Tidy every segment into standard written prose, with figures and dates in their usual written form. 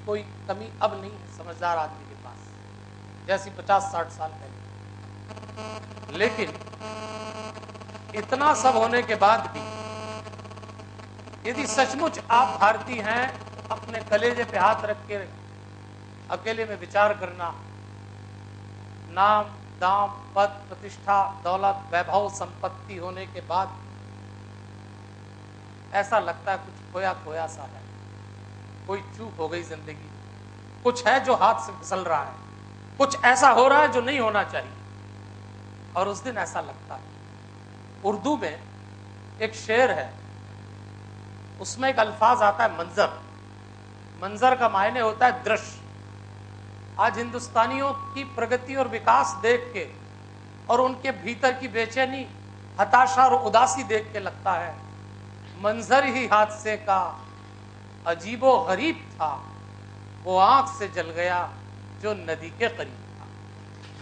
कोई कमी अब नहीं है समझदार आदमी के पास, जैसी 50-60 साल पहले। लेकिन इतना सब होने के बाद भी यदि सचमुच आप भारतीय हैं, अपने कलेजे पे हाथ रख के अकेले में विचार करना, नाम दाम पद प्रतिष्ठा दौलत वैभव संपत्ति होने के बाद ऐसा लगता है कुछ खोया खोया सा है, कोई चूक हो गई जिंदगी, कुछ है जो हाथ से फिसल रहा है, कुछ ऐसा हो रहा है जो नहीं होना चाहिए। और उस दिन ऐसा लगता है। उर्दू में एक शेर है, उसमें एक अल्फाज आता है मंजर। मंजर का मायने होता है दृश्य। आज हिंदुस्तानियों की प्रगति और विकास देख के और उनके भीतर की बेचैनी, हताशा और उदासी देख के लगता है मंजर ही हादसे का अजीबो गरीब था, वो आंख से जल गया जो नदी के करीब था।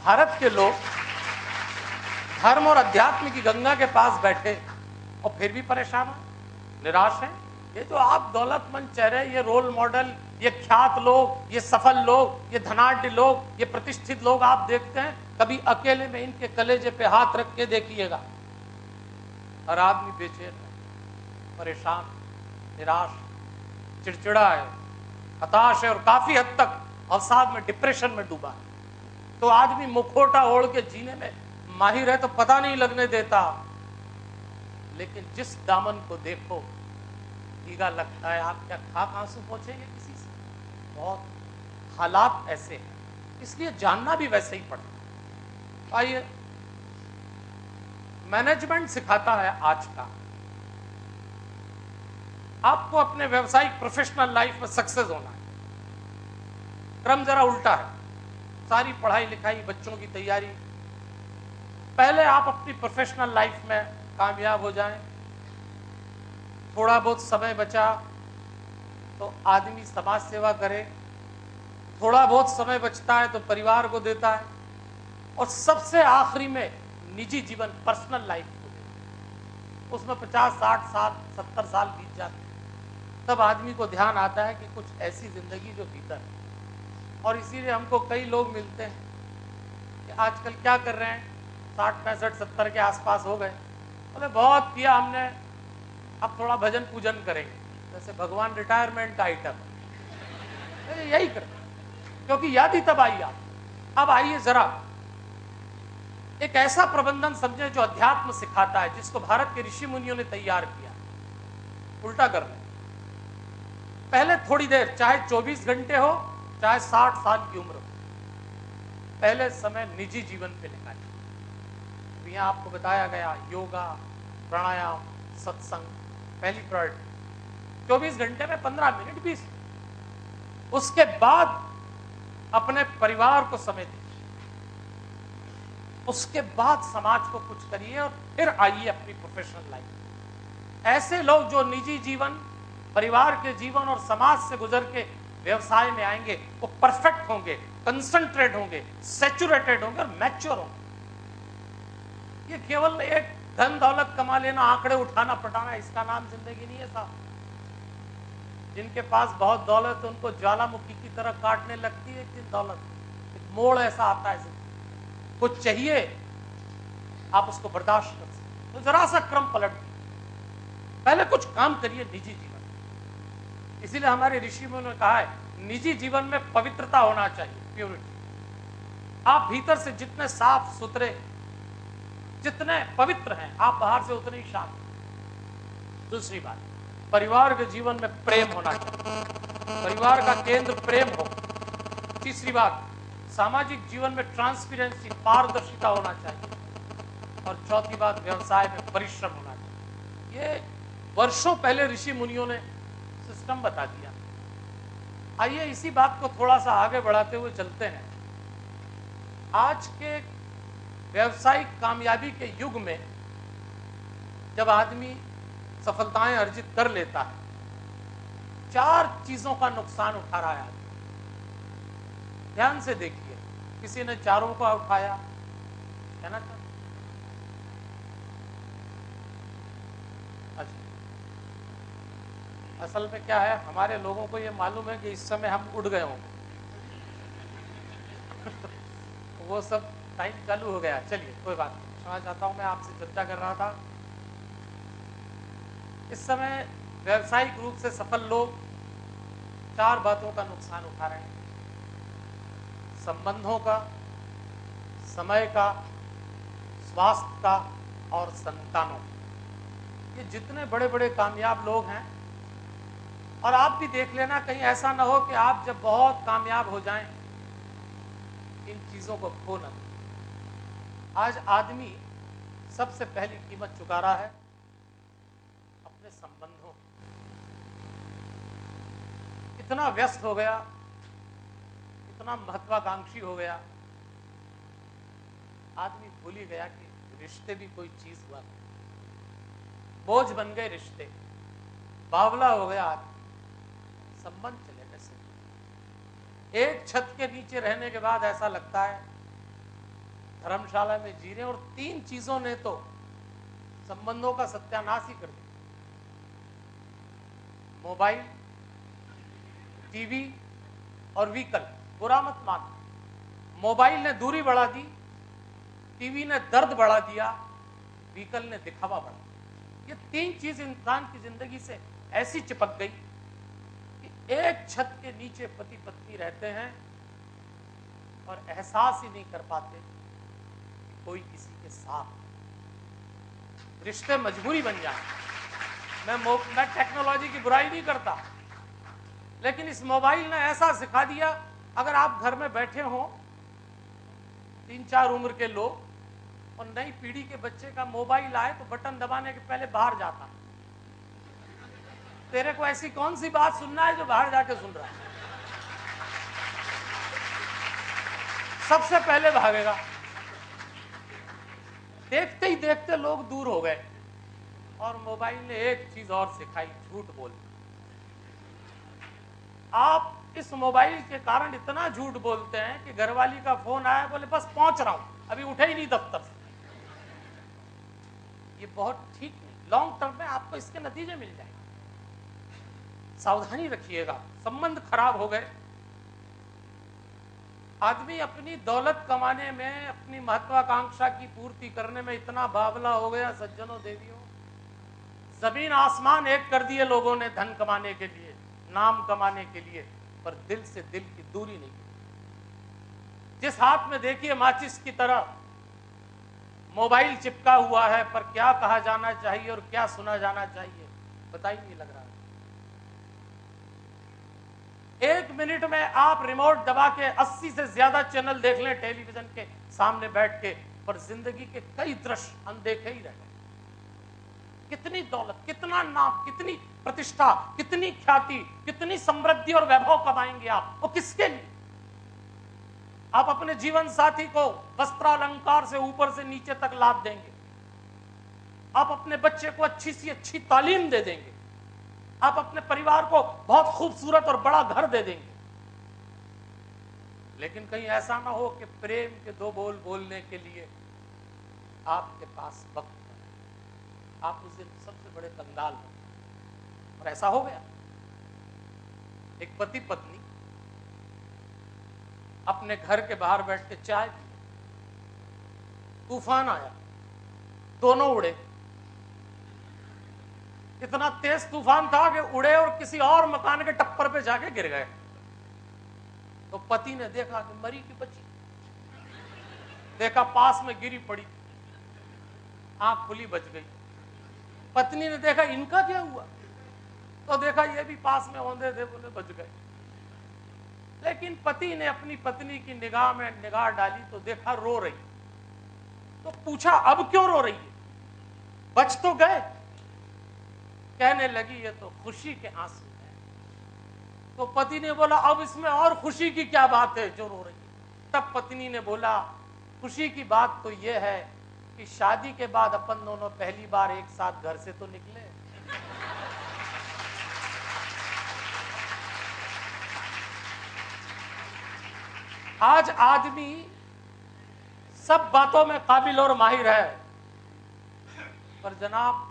भारत के लोग धर्म और अध्यात्म की गंगा के पास बैठे और फिर भी परेशान हैं, निराश हैं। ये जो आप दौलतमंद चेहरे, ये रोल मॉडल, ये ख्यात लोग, ये सफल लोग, ये धनाढ्य लोग, ये प्रतिष्ठित लोग आप देखते हैं, कभी अकेले में इनके कलेजे पे हाथ रख के देखिएगा, हर आदमी बेचैन है, परेशान, निराश, चिड़चिड़ा है, हताश है और काफी हद तक अवसाद में, डिप्रेशन में डूबा है। तो आदमी मुखौटा ओढ़ के जीने में माहिर है तो पता नहीं लगने देता, लेकिन जिस दामन को देखो भीगा लगता है। आप क्या खाक आंसू पहुंचेंगे किसी से? बहुत हालात ऐसे हैं, इसलिए जानना भी वैसे ही पड़ता। आइए, मैनेजमेंट सिखाता है आज का आपको अपने व्यावसायिक प्रोफेशनल लाइफ में सक्सेस होना है। क्रम जरा उल्टा है, सारी पढ़ाई लिखाई, बच्चों की तैयारी, पहले आप अपनी प्रोफेशनल लाइफ में कामयाब हो जाएं, थोड़ा बहुत समय बचा तो आदमी समाज सेवा करे, थोड़ा बहुत समय बचता है तो परिवार को देता है, और सबसे आखिरी में निजी जीवन, पर्सनल लाइफ को देता है। उसमें 50, 60 साल, 70 साल बीत जाते हैं, तब आदमी को ध्यान आता है कि कुछ ऐसी जिंदगी जो भीतर है। और इसीलिए हमको कई लोग मिलते हैं कि आजकल क्या कर रहे हैं, 60, 65, 70 के आसपास हो गए, बोले बहुत किया हमने, अब थोड़ा भजन पूजन करेंगे, जैसे भगवान रिटायरमेंट का आइटम, यही कर, क्योंकि याद ही तब आई। अब आइए जरा एक ऐसा प्रबंधन समझे जो अध्यात्म सिखाता है, जिसको भारत के ऋषि मुनियों ने तैयार किया। उल्टा कर रहे, पहले थोड़ी देर, चाहे 24 घंटे हो, चाहे 60 साल की उम्र हो, पहले समय निजी जीवन पे निकालिए। यहाँ आपको बताया गया योगा, प्राणायाम, सत्संग, पहली प्रायोरिटी। 24 घंटे में 15 मिनट 20। उसके बाद अपने परिवार को समय दीजिए, उसके बाद समाज को कुछ करिए और फिर आइए अपनी प्रोफेशनल लाइफ। ऐसे लोग जो निजी जीवन, परिवार के जीवन और समाज से गुजर के व्यवसाय में आएंगे, वो परफेक्ट होंगे, कंसंट्रेट होंगे, सैचुरेटेड होंगे और मैच्योर होंगे। ये केवल एक धन दौलत कमा लेना, आंकड़े उठाना पटाना, इसका नाम जिंदगी नहीं है साहब। जिनके पास बहुत दौलत है उनको ज्वालामुखी की तरह काटने लगती है एक दिन दौलत, एक मोड़ ऐसा आता है, कुछ चाहिए आप उसको बर्दाश्त कर सकते, तो जरा सा क्रम पलट दीजिए, पहले कुछ काम करिए निजी जीवन। इसीलिए हमारे ऋषि मुनियों ने कहा है निजी जीवन में पवित्रता होना चाहिए, प्योरिटी। आप भीतर से जितने साफ सुथरे, जितने पवित्र हैं, आप बाहर से उतने ही शांत। दूसरी बात, परिवार के जीवन में प्रेम होना चाहिए, परिवार का केंद्र प्रेम हो। तीसरी बात, सामाजिक जीवन में ट्रांसपेरेंसी, पारदर्शिता होना चाहिए। और चौथी बात, व्यवसाय में परिश्रम होना चाहिए। ये वर्षों पहले ऋषि मुनियों ने सिस्टम बता दिया। आइए इसी बात को थोड़ा सा आगे बढ़ाते हुए चलते हैं। आज के व्यवसायिक कामयाबी के युग में जब आदमी सफलताएं अर्जित कर लेता है, 4 चीजों का नुकसान उठा रहा है। ध्यान से देखिए, किसी ने चारों का उठाया, कहना चाहता? अच्छा, असल में क्या है, हमारे लोगों को ये मालूम है कि इस समय हम उड़ गए होंगे। वो सब टाइम चालू हो गया। चलिए कोई बात नहीं, क्षमा चाहता हूँ। मैं आपसे चर्चा कर रहा था, इस समय व्यावसायिक रूप से सफल लोग 4 बातों का नुकसान उठा रहे हैं: संबंधों का, समय का, स्वास्थ्य का और संतानों। ये जितने बड़े बड़े कामयाब लोग हैं, और आप भी देख लेना, कहीं ऐसा ना हो कि आप जब बहुत कामयाब हो जाएं इन चीजों को खो न दें। आज आदमी सबसे पहली कीमत चुका रहा है अपने संबंधों की। इतना व्यस्त हो गया, इतना महत्वाकांक्षी हो गया, आदमी भूल ही गया कि रिश्ते भी कोई चीज हुआ। बोझ बन गए रिश्ते, बावला हो गया आदमी। संबंध चले कैसे? एक छत के नीचे रहने के बाद ऐसा लगता है धर्मशाला में जी रहे हैं। और 3 चीजों ने तो संबंधों का सत्यानाश ही कर दिया: मोबाइल, टीवी और व्हीकल। बुरा मत मानो, मोबाइल ने दूरी बढ़ा दी, टीवी ने दर्द बढ़ा दिया, व्हीकल ने दिखावा बढ़ा दिया। ये 3 चीज इंसान की जिंदगी से ऐसी चिपक गई कि एक छत के नीचे पति पत्नी रहते हैं और एहसास ही नहीं कर पाते कि कोई किसी के साथ। रिश्ते मजबूरी बन जाए। मैं टेक्नोलॉजी की बुराई नहीं करता, लेकिन इस मोबाइल ने ऐसा सिखा दिया, अगर आप घर में बैठे हो 3-4 उम्र के लोग, और नई पीढ़ी के बच्चे का मोबाइल आए तो बटन दबाने के पहले बाहर जाता। तेरे को ऐसी कौन सी बात सुनना है जो बाहर जाके सुन रहा है? सबसे पहले भागेगा। देखते ही देखते लोग दूर हो गए। और मोबाइल ने एक चीज और सिखाई: झूठ बोलना। आप इस मोबाइल के कारण इतना झूठ बोलते हैं कि घरवाली का फोन आया, बोले बस पहुंच रहा हूं, अभी उठे ही नहीं दफ्तर से। ये बहुत ठीक नहीं। लॉन्ग टर्म में आपको इसके नतीजे मिल जाएंगे। सावधानी रखिएगा। संबंध खराब हो गए। आदमी अपनी दौलत कमाने में, अपनी महत्वाकांक्षा की पूर्ति करने में इतना बावला हो गया, सज्जनों देवियों, जमीन आसमान एक कर दिए लोगों ने धन कमाने के लिए, नाम कमाने के लिए, पर दिल से दिल की दूरी नहीं। जिस हाथ में देखिए माचिस की तरह मोबाइल चिपका हुआ है, पर क्या कहा जाना चाहिए और क्या सुना जाना चाहिए पता ही नहीं लग रहा है। 1 मिनट में आप रिमोट दबा के 80 से ज्यादा चैनल देख लें टेलीविजन के सामने बैठ के, पर जिंदगी के कई दृश्य अनदेखे ही रह गए। कितनी दौलत, कितना नाम, कितनी प्रतिष्ठा, कितनी ख्याति, कितनी समृद्धि और वैभव कमाएंगे आप, वो किसके लिए? आप अपने जीवन साथी को वस्त्रालंकार से ऊपर से नीचे तक लाद देंगे। आप अपने बच्चे को अच्छी सी अच्छी तालीम दे देंगे। आप अपने परिवार को बहुत खूबसूरत और बड़ा घर दे देंगे। लेकिन कहीं ऐसा ना हो कि प्रेम के 2 बोल बोलने के लिए आपके पास वक्त न, आप उस दिन सबसे बड़े कंगाल हो। और ऐसा हो गया। एक पति पत्नी अपने घर के बाहर बैठ के चाय पी, तूफान आया, दोनों उड़े। इतना तेज तूफान था कि उड़े और किसी और मकान के टप्पर पे जाके गिर गए। तो पति ने देखा कि मरी की बची, देखा पास में गिरी पड़ी, आंख खुली बच गई। पत्नी ने देखा इनका क्या हुआ, तो देखा ये भी पास में औंधे थे, बोले बच गए। लेकिन पति ने अपनी पत्नी की निगाह में निगाह डाली तो देखा रो रही। तो पूछा अब क्यों रो रही है, बच तो गए? कहने लगी ये तो खुशी के आंसू हैं। तो पति ने बोला अब इसमें और खुशी की क्या बात है जो रो रही है? तब पत्नी ने बोला खुशी की बात तो ये है कि शादी के बाद अपन दोनों पहली बार एक साथ घर से तो निकले। आज आदमी सब बातों में काबिल और माहिर है, पर जनाब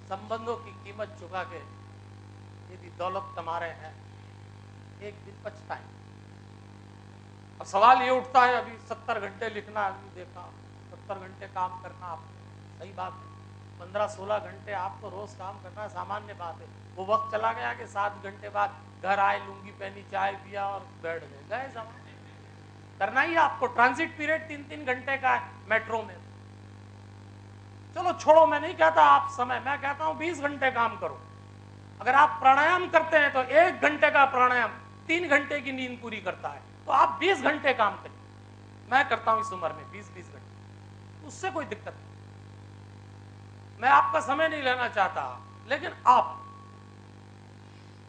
संबंधों की कीमत चुका के यदि दौलत कमा रहे हैं, एक दिन पछताएंगे। अब सवाल ये उठता है, अभी 70 घंटे लिखना, अभी देखा 70 घंटे काम करना, आप सही बात है, 15-16 घंटे आपको रोज काम करना सामान्य बात है। वो वक्त चला गया कि 7 घंटे बाद घर आए, लुंगी पहनी, चाय पिया और बैठ गए जमा। करना ही आपको, ट्रांजिट पीरियड 3-3 घंटे का है मेट्रो में। चलो छोड़ो, मैं नहीं कहता आप समय, मैं कहता हूं 20 घंटे काम करो। अगर आप प्राणायाम करते हैं तो 1 घंटे का प्राणायाम 3 घंटे की नींद पूरी करता है, तो आप 20 घंटे काम करिए। मैं करता हूं इस उम्र में 20-20 घंटे, उससे कोई दिक्कत नहीं। मैं आपका समय नहीं लेना चाहता, लेकिन आप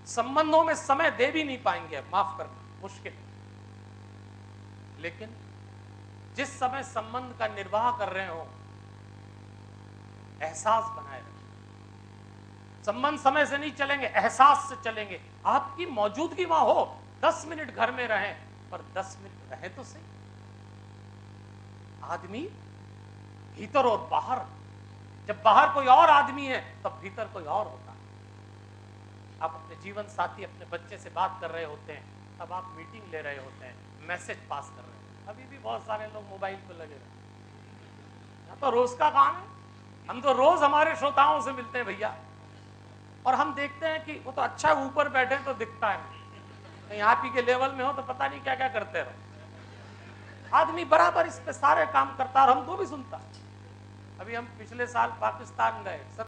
संबंधों में समय दे भी नहीं पाएंगे, माफ करना, मुश्किल। लेकिन जिस समय संबंध का निर्वाह कर रहे हो, एहसास बनाए रखें। संबंध समय से नहीं चलेंगे, एहसास से चलेंगे। आपकी मौजूदगी वहां हो, 10 मिनट घर में रहें, पर 10 मिनट रहे तो सही। आदमी भीतर और बाहर, जब बाहर कोई और आदमी है तब भीतर कोई और होता है। आप अपने जीवन साथी, अपने बच्चे से बात कर रहे होते हैं, तब आप मीटिंग ले रहे होते हैं, मैसेज पास कर रहे हैं। अभी भी बहुत सारे लोग मोबाइल पर लगे रहते हैं। तो रोज का काम है, हम तो रोज हमारे श्रोताओं से मिलते हैं भैया, और हम देखते हैं कि वो तो अच्छा ऊपर बैठे तो दिखता है, कहीं आप ही के लेवल में हो तो पता नहीं क्या क्या करते रहो। आदमी बराबर इस पे सारे काम करता है और हमको भी सुनता। अभी हम पिछले साल पाकिस्तान गए,